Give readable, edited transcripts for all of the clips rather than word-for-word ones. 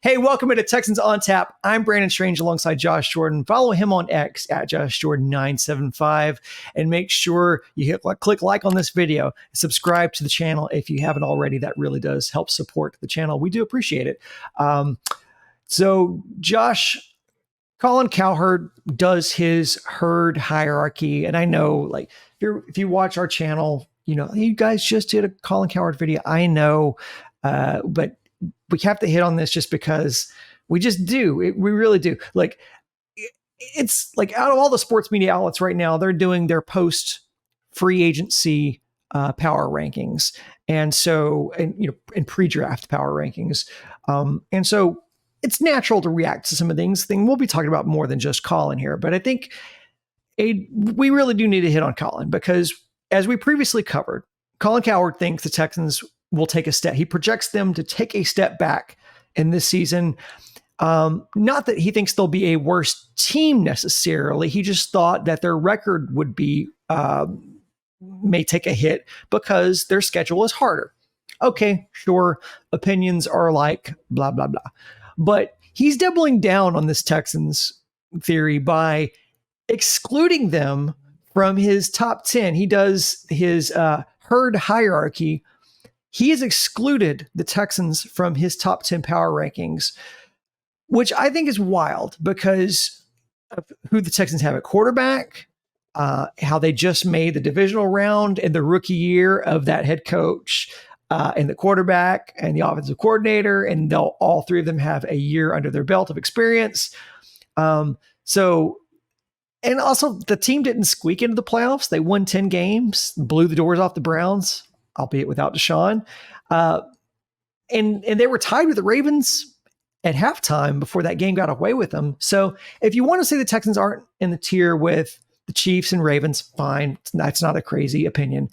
Hey, welcome to Texans on Tap. I'm Brandon Strange alongside Josh Jordan. Follow him on X at JoshJordan975 and make sure you click like on this video. Subscribe to the channel if you haven't already. That really does help support the channel. We do appreciate it. So Josh, Colin Cowherd does his herd hierarchy. And I know, like, if you watch our channel, you know, you guys just did a Colin Cowherd video. I know, but we have to hit on this just because we just do. We really do. Like, it's like out of all the sports media outlets right now, they're doing their post free agency power rankings. And so, and pre-draft power rankings. And so it's natural to react to some of things. We'll be talking about more than just Colin here, but I think we really do need to hit on Colin because, as we previously covered, Colin Cowherd thinks the Texans will take a step. He projects them to take a step back in this season. Not that he thinks they'll be a worse team necessarily. He just thought that their record would be may take a hit because their schedule is harder. Okay, sure. Opinions are like blah, blah, blah. But he's doubling down on this Texans theory by excluding them from his top 10. He does his herd hierarchy. He has excluded the Texans from his top 10 power rankings, which I think is wild because of who the Texans have at quarterback, how they just made the divisional round in the rookie year of that head coach and the quarterback and the offensive coordinator, and they'll all three of them have a year under their belt of experience. And also the team didn't squeak into the playoffs. They won 10 games, blew the doors off the Browns, albeit without Deshaun. And they were tied with the Ravens at halftime before that game got away with them. So if you want to say the Texans aren't in the tier with the Chiefs and Ravens, fine. That's not a crazy opinion.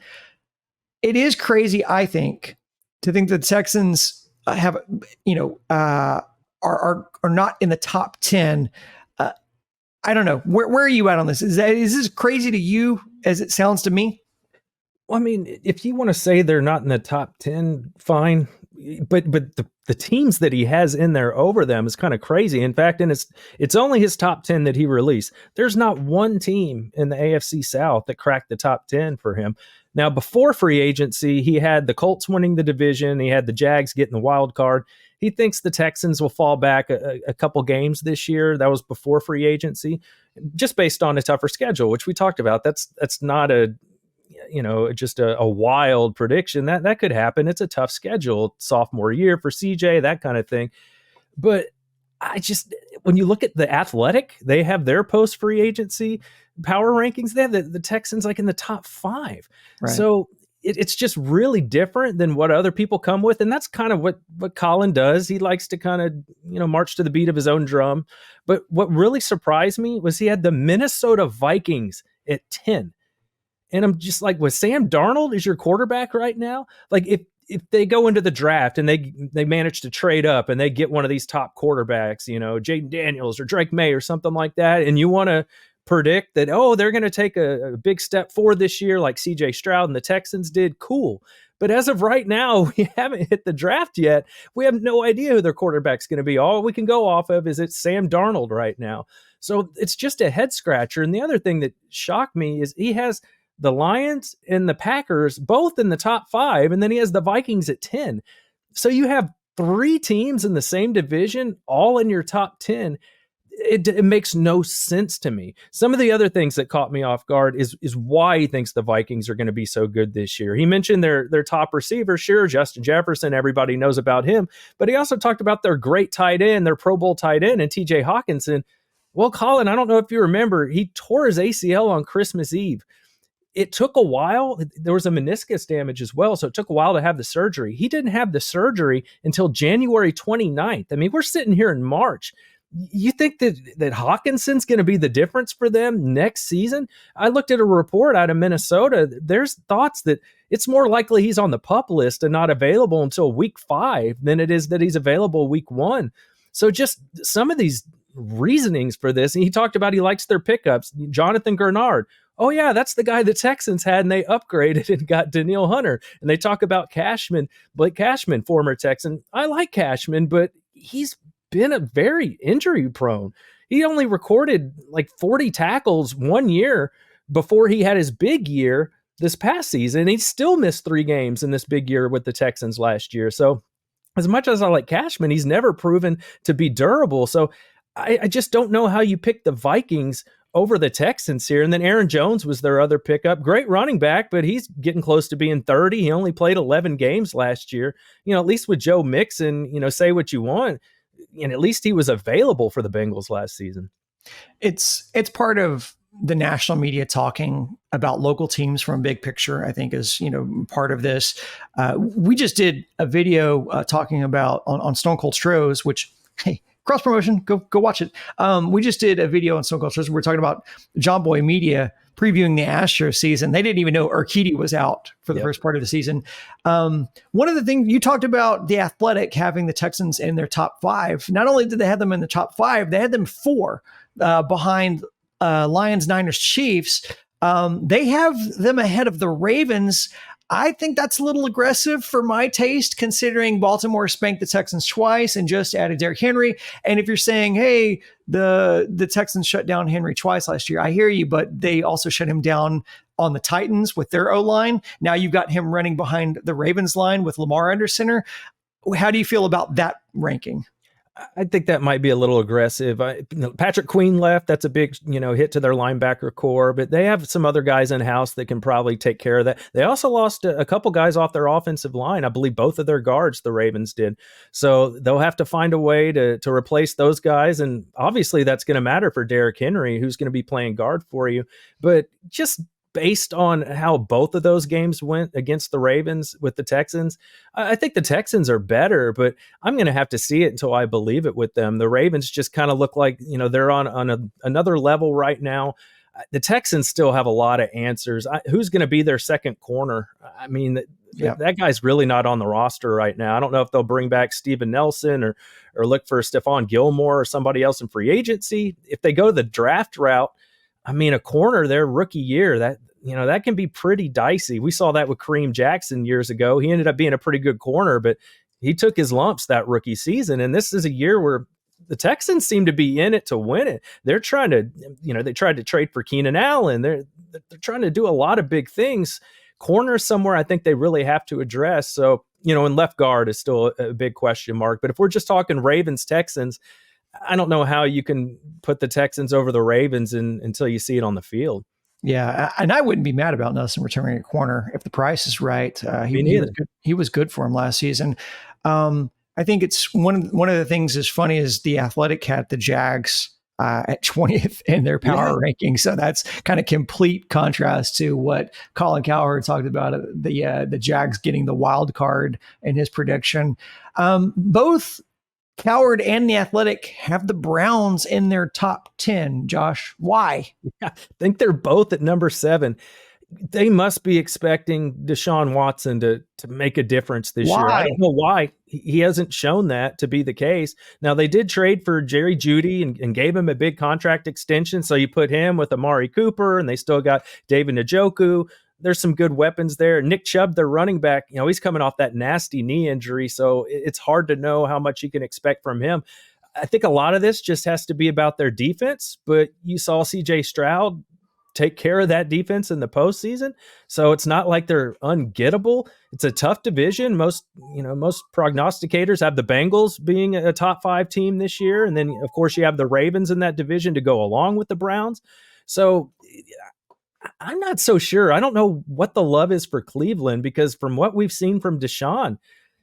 It is crazy, I think, to think that the Texans have, are not in the top 10. I don't know. Where are you at on this? Is this crazy to you as it sounds to me? Well, I mean, if you want to say they're not in the top 10, fine. But the teams that he has in there over them is kind of crazy. In fact, and it's only his top 10 that he released. There's not one team in the AFC South that cracked the top 10 for him. Now, before free agency, he had the Colts winning the division. He had the Jags getting the wild card. He thinks the Texans will fall back a couple games this year. That was before free agency, just based on a tougher schedule, which we talked about. That's not just a wild prediction. That could happen. It's a tough schedule, sophomore year for CJ, that kind of thing. But when you look at the Athletic, they have their post free agency power rankings. They have the Texans like in the top 5. Right. So it's just really different than what other people come with. And that's kind of what Colin does. He likes to kind of, march to the beat of his own drum. But what really surprised me was he had the Minnesota Vikings at 10. And I'm just like, was Sam Darnold is your quarterback right now? Like if they go into the draft and they manage to trade up and they get one of these top quarterbacks, Jaden Daniels or Drake May or something like that, and you want to predict that, they're going to take a big step forward this year like CJ Stroud and the Texans did, cool. But as of right now, we haven't hit the draft yet. We have no idea who their quarterback's going to be. All we can go off of is it's Sam Darnold right now. So it's just a head scratcher. And the other thing that shocked me is he has the Lions and the Packers both in the top 5, and then he has the Vikings at 10. So you have 3 teams in the same division, all in your top 10. It makes no sense to me. Some of the other things that caught me off guard is why he thinks the Vikings are going to be so good this year. He mentioned their top receiver, sure, Justin Jefferson, everybody knows about him, but he also talked about their great tight end, their Pro Bowl tight end, and TJ Hawkinson. Well, Colin, I don't know if you remember, he tore his ACL on Christmas Eve. It took a while. There was a meniscus damage as well, so it took a while to have the surgery. He didn't have the surgery until January 29th. I mean, we're sitting here in March. You think that Hawkinson's going to be the difference for them next season? I looked at a report out of Minnesota. There's thoughts that it's more likely he's on the PUP list and not available until week 5 than it is that he's available week 1. So just some of these reasonings for this. And he talked about he likes their pickups. Jonathan Gernard. Oh, yeah, that's the guy the Texans had, and they upgraded and got Danielle Hunter. And they talk about Cashman, Blake Cashman, former Texan. I like Cashman, but he's been a very injury prone. He only recorded like 40 tackles 1 year before he had his big year this past season. He still missed 3 games in this big year with the Texans last year. So as much as I like Cashman, he's never proven to be durable. So I just don't know how you pick the Vikings over the Texans here. And then Aaron Jones was their other pickup. Great running back, but he's getting close to being 30. He only played 11 games last year. At least with Joe Mixon, say what you want. And at least he was available for the Bengals last season. It's part of the national media talking about local teams from a big picture, I think is, part of this. We just did a video talking about on Stone Cold Strohs, which, hey, cross promotion, go watch it. We just did a video on Stone Cold Strohs. We're talking about John Boy Media previewing the Astros season. They didn't even know Urquidy was out for the first part of the season. One of the things you talked about, the Athletic having the Texans in their top 5. Not only did they have them in the top 5, they had them 4 behind Lions, Niners, Chiefs. They have them ahead of the Ravens. I think that's a little aggressive for my taste, considering Baltimore spanked the Texans twice and just added Derrick Henry. And if you're saying, hey, the Texans shut down Henry twice last year, I hear you, but they also shut him down on the Titans with their O-line. Now you've got him running behind the Ravens line with Lamar under center. How do you feel about that ranking? I think that might be a little aggressive. Patrick Queen left. That's a big, hit to their linebacker core, but they have some other guys in house that can probably take care of that. They also lost a couple guys off their offensive line. I believe both of their guards, the Ravens did. So they'll have to find a way to replace those guys. And obviously that's going to matter for Derrick Henry, who's going to be playing guard for you. But just based on how both of those games went against the Ravens with the Texans, I think the Texans are better, but I'm going to have to see it until I believe it with them. The Ravens just kind of look like, they're on another level right now. The Texans still have a lot of answers. Who's going to be their second corner? I mean, that guy's really not on the roster right now. I don't know if they'll bring back Steven Nelson or look for Stephon Gilmore or somebody else in free agency. If they go the draft route, I mean, a corner their rookie year, that can be pretty dicey. We saw that with Kareem Jackson years ago. He ended up being a pretty good corner, but he took his lumps that rookie season. And this is a year where the Texans seem to be in it to win it. They're trying to, they tried to trade for Keenan Allen. They're trying to do a lot of big things. Corner somewhere I think they really have to address. So, and left guard is still a big question mark. But if we're just talking Ravens, Texans, I don't know how you can put the Texans over the Ravens until you see it on the field. Yeah, and I wouldn't be mad about Nelson returning a corner if the price is right. He was good for him last season. I think it's one of the things that's funny is the Athletic had the Jags at 20th in their power ranking. So that's kind of complete contrast to what Colin Cowherd talked about, the Jags getting the wild card in his prediction. Both Cowherd and the Athletic have the Browns in their top 10. Josh, why? I think they're both at number 7. They must be expecting Deshaun Watson to make a difference this year. I don't know why he hasn't shown that to be the case. Now, they did trade for Jerry Jeudy and gave him a big contract extension. So you put him with Amari Cooper, and they still got David Njoku. There's some good weapons there. Nick Chubb, their running back, he's coming off that nasty knee injury, so it's hard to know how much you can expect from him. I think a lot of this just has to be about their defense, but you saw C.J. Stroud take care of that defense in the postseason, so it's not like they're ungettable. It's a tough division. Most prognosticators have the Bengals being a top 5 team this year, and then, of course, you have the Ravens in that division to go along with the Browns. So I'm not so sure. I don't know what the love is for Cleveland, because from what we've seen from Deshaun,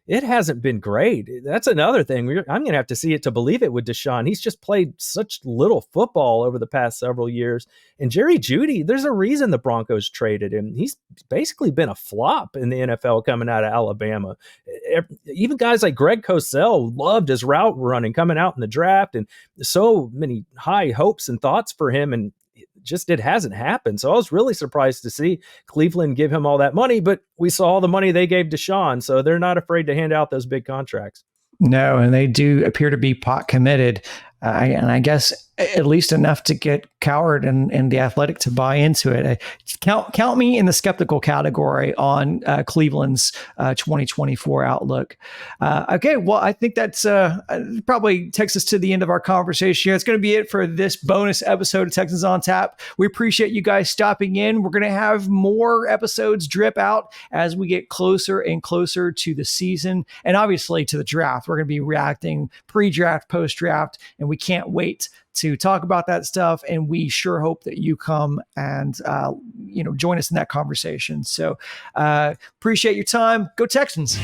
it hasn't been great. That's another thing. I'm going to have to see it to believe it with Deshaun. He's just played such little football over the past several years. And Jerry Jeudy, there's a reason the Broncos traded him. He's basically been a flop in the NFL coming out of Alabama. Even guys like Greg Cosell loved his route running coming out in the draft, and so many high hopes and thoughts for him, and it hasn't happened. So I was really surprised to see Cleveland give him all that money, but we saw all the money they gave Deshaun, so they're not afraid to hand out those big contracts. No, and they do appear to be pot committed. And I guess at least enough to get Coward and the Athletic to buy into it. Count me in the skeptical category on Cleveland's 2024 outlook. Okay, well, I think that's probably takes us to the end of our conversation here. It's going to be it for this bonus episode of Texans on Tap. We appreciate you guys stopping in. We're going to have more episodes drip out as we get closer and closer to the season, and obviously to the draft. We're going to be reacting pre-draft, post-draft, and we can't wait to talk about that stuff. And we sure hope that you come and, join us in that conversation. So appreciate your time. Go Texans.